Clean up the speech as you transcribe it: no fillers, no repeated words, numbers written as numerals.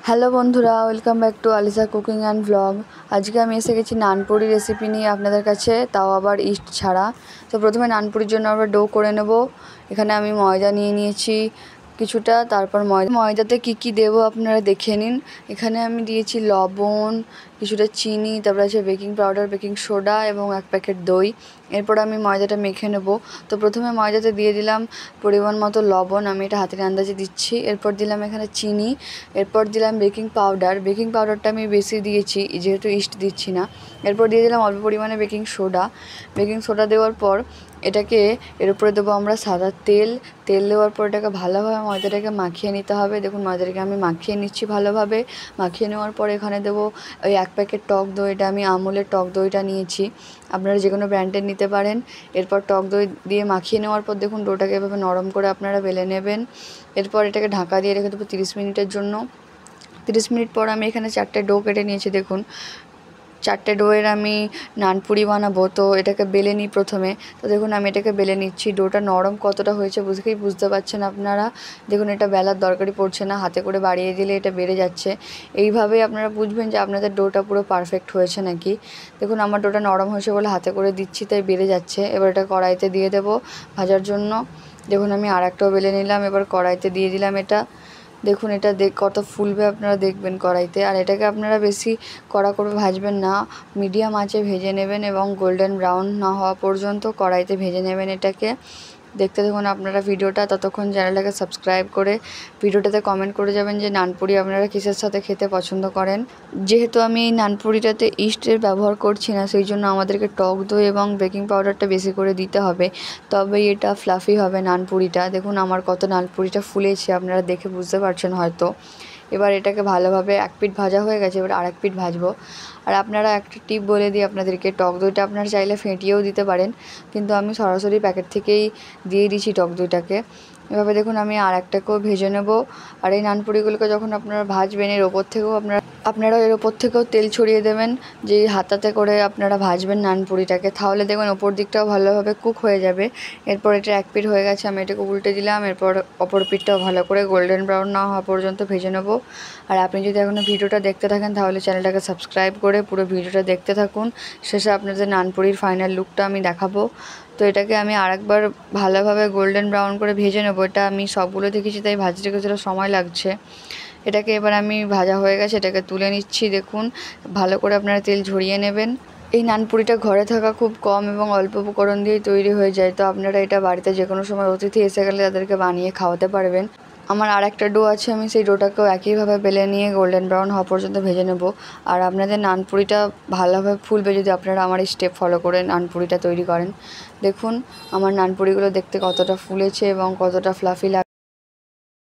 Hello বন্ধুরা, welcome back to আলিসা cooking and blog. আজকে আমি এসে গেছি নানপুরি রেসিপি নিয়ে আপনাদের কাছে, তাও আবার ইস্ট ছাড়া। তো প্রথমে নানপুরির জন্য আমরা ডো করে নেব। এখানে আমি ময়দা নিয়ে নিয়েছি কিছুটা, তারপর ময়দাতে কি দেবো আপনারা দেখে নিন। এখানে আমি দিয়েছি লবণ, কিছুটা চিনি, তারপর আছে বেকিং পাউডার, বেকিং সোডা এবং 1 প্যাকেট দই। এরপর আমি ময়দাটা মেখে নেব। তো প্রথমে ময়দাতে দিয়ে দিলাম পরিমাণ মতো লবণ, আমি এটা হাতের আন্দাজে দিচ্ছি। এরপর দিলাম এখানে চিনি, এরপর দিলাম বেকিং পাউডারটা আমি বেশি দিয়েছি যেহেতু ইস্ট দিচ্ছি না। এরপর দিয়ে দিলাম অল্প পরিমাণে বেকিং সোডা দেওয়ার পর এটাকে এর উপরে দেবো আমরা সাদা তেল দেওয়ার পর এটাকে ভালোভাবে ময়দাটাকে মাখিয়ে নিতে হবে। দেখুন ময়দাটাকে আমি মাখিয়ে নিচ্ছি ভালোভাবে। মাখিয়ে নেওয়ার পর এখানে দেবো ওই 1 প্যাকেট টক দই। এটা আমি আমুলের টক দইটা নিয়েছি, আপনারা যে কোনো ব্র্যান্ডের নিতে পারেন। এরপর টক দই দিয়ে মাখিয়ে নেওয়ার পর দেখুন ডোটাকে এভাবে নরম করে আপনারা বেলে নেবেন। এরপর এটাকে ঢাকা দিয়ে রেখে দেবো 30 মিনিটের জন্য। 30 মিনিট পর আমি এখানে 4টে ডো কেটে নিয়েছি। দেখুন 4টে ডোয়ের আমি নানপুরি বানাবো, তো এটাকে বেলে নিই প্রথমে। তো দেখুন আমি এটাকে বেলে নিচ্ছি। ডোটা নরম কতটা হয়েছে বুঝতে পারছেন আপনারা। দেখুন এটা বেলার দরকারই পড়ছে না, হাতে করে বাড়িয়ে দিলে এটা বেড়ে যাচ্ছে। এইভাবেই আপনারা বুঝবেন যে আপনাদের ডোটা পুরো পারফেক্ট হয়েছে নাকি। দেখুন আমার ডোটা নরম হয়েছে বলে হাতে করে দিচ্ছি, তাই বেড়ে যাচ্ছে। এবার এটা কড়াইতে দিয়ে দেবো ভাজার জন্য। দেখুন আমি আরেকটাও বেলে নিলাম, এবার কড়াইতে দিয়ে দিলাম এটা। দেখুন এটা কত ফুলবে আপনারা দেখবেন কড়াইতে। আর এটাকে আপনারা বেশি কড়া করে ভাজবেন না, মিডিয়াম আঁচে ভেজে নেবেন এবং গোল্ডেন ব্রাউন না হওয়া পর্যন্ত কড়াইতে ভেজে নেবেন এটাকে। দেখতে দেখুন আপনারা ভিডিওটা, ততক্ষণ চ্যানেলটাকে সাবস্ক্রাইব করে ভিডিওটাতে কমেন্ট করে যাবেন যে নানপুরি আপনারা কিসের সাথে খেতে পছন্দ করেন। যেহেতু আমি এই নানপুরিটাতে ইস্টের ব্যবহার করছি না, সেই জন্য আমাদেরকে টক দই এবং বেকিং পাউডারটা বেশি করে দিতে হবে, তবেই এটা ফ্লাফি হবে নানপুরিটা। দেখুন আমার কত নানপুরিটা ফুলেছে, আপনারা দেখে বুঝতে পারছেন হয়তো। এবার এটাকে ভালোভাবে 1 পিঠ ভাজা হয়ে গেছে, এবার আরেক পিঠ ভাজবো। আর আপনারা একটা টিপ বলে দিই আপনাদেরকে, টক দইটা আপনারা চাইলে ফেটিয়েও দিতে পারেন, কিন্তু আমি সরাসরি প্যাকেট থেকেই দিয়ে দিচ্ছি টক দইটাকে। এভাবে দেখুন আমি আরেকটাকেও ভেজে নেব। আর এই নানপুরিগুলোকে যখন আপনারা ভাজবেন এর ওপর থেকেও আপনারা এর ওপর থেকেও তেল ছড়িয়ে দেবেন, যে হাতাতে করে আপনারা ভাজবেন নানপুরিটাকে, তাহলে দেখবেন ওপর দিকটাও ভালোভাবে কুক হয়ে যাবে। এরপর এটা 1 পিঠ হয়ে গেছে, আমি এটাকে উল্টে দিলাম। এরপর অপর পিঠটাও ভালো করে গোল্ডেন ব্রাউন না হওয়া পর্যন্ত ভেজে নেব। আর আপনি যদি এখনও ভিডিওটা দেখতে থাকেন তাহলে চ্যানেলটাকে সাবস্ক্রাইব করে পুরো ভিডিওটা দেখতে থাকুন। শেষে আপনাদের নানপুরির ফাইনাল লুকটা আমি দেখাবো। তো এটাকে আমি আরেকবার ভালোভাবে গোল্ডেন ব্রাউন করে ভেজে নেব। এটা আমি সবগুলো দেখেছি তাই ভাজতে কিছুটা সময় লাগছে। এটাকে এবার আমি ভাজা হয়ে গেছে, এটাকে তুলে নিচ্ছি। দেখুন ভালো করে আপনারা তেল ঝরিয়ে নেবেন। এই নানপুরিটা ঘরে থাকা খুব কম এবং অল্প উপকরণ দিয়েই তৈরি হয়ে যায়, তো আপনারা এটা বাড়িতে যে কোনো সময় অতিথি এসে গেলে তাদেরকে বানিয়ে খাওয়াতে পারবেন। আমার আরেকটা ডো আছে, আমি সেই ডোটাকেও একইভাবে বেলে নিয়ে গোল্ডেন ব্রাউন হওয়া পর্যন্ত ভেজে নেব। আর আপনাদের নানপুরিটা ভালোভাবে ফুলবে যদি আপনারা আমার এই স্টেপ ফলো করে নানপুরিটা তৈরি করেন। দেখুন আমার নানপুরিগুলো দেখতে কতটা ফুলেছে এবং কতটা ফ্লাফি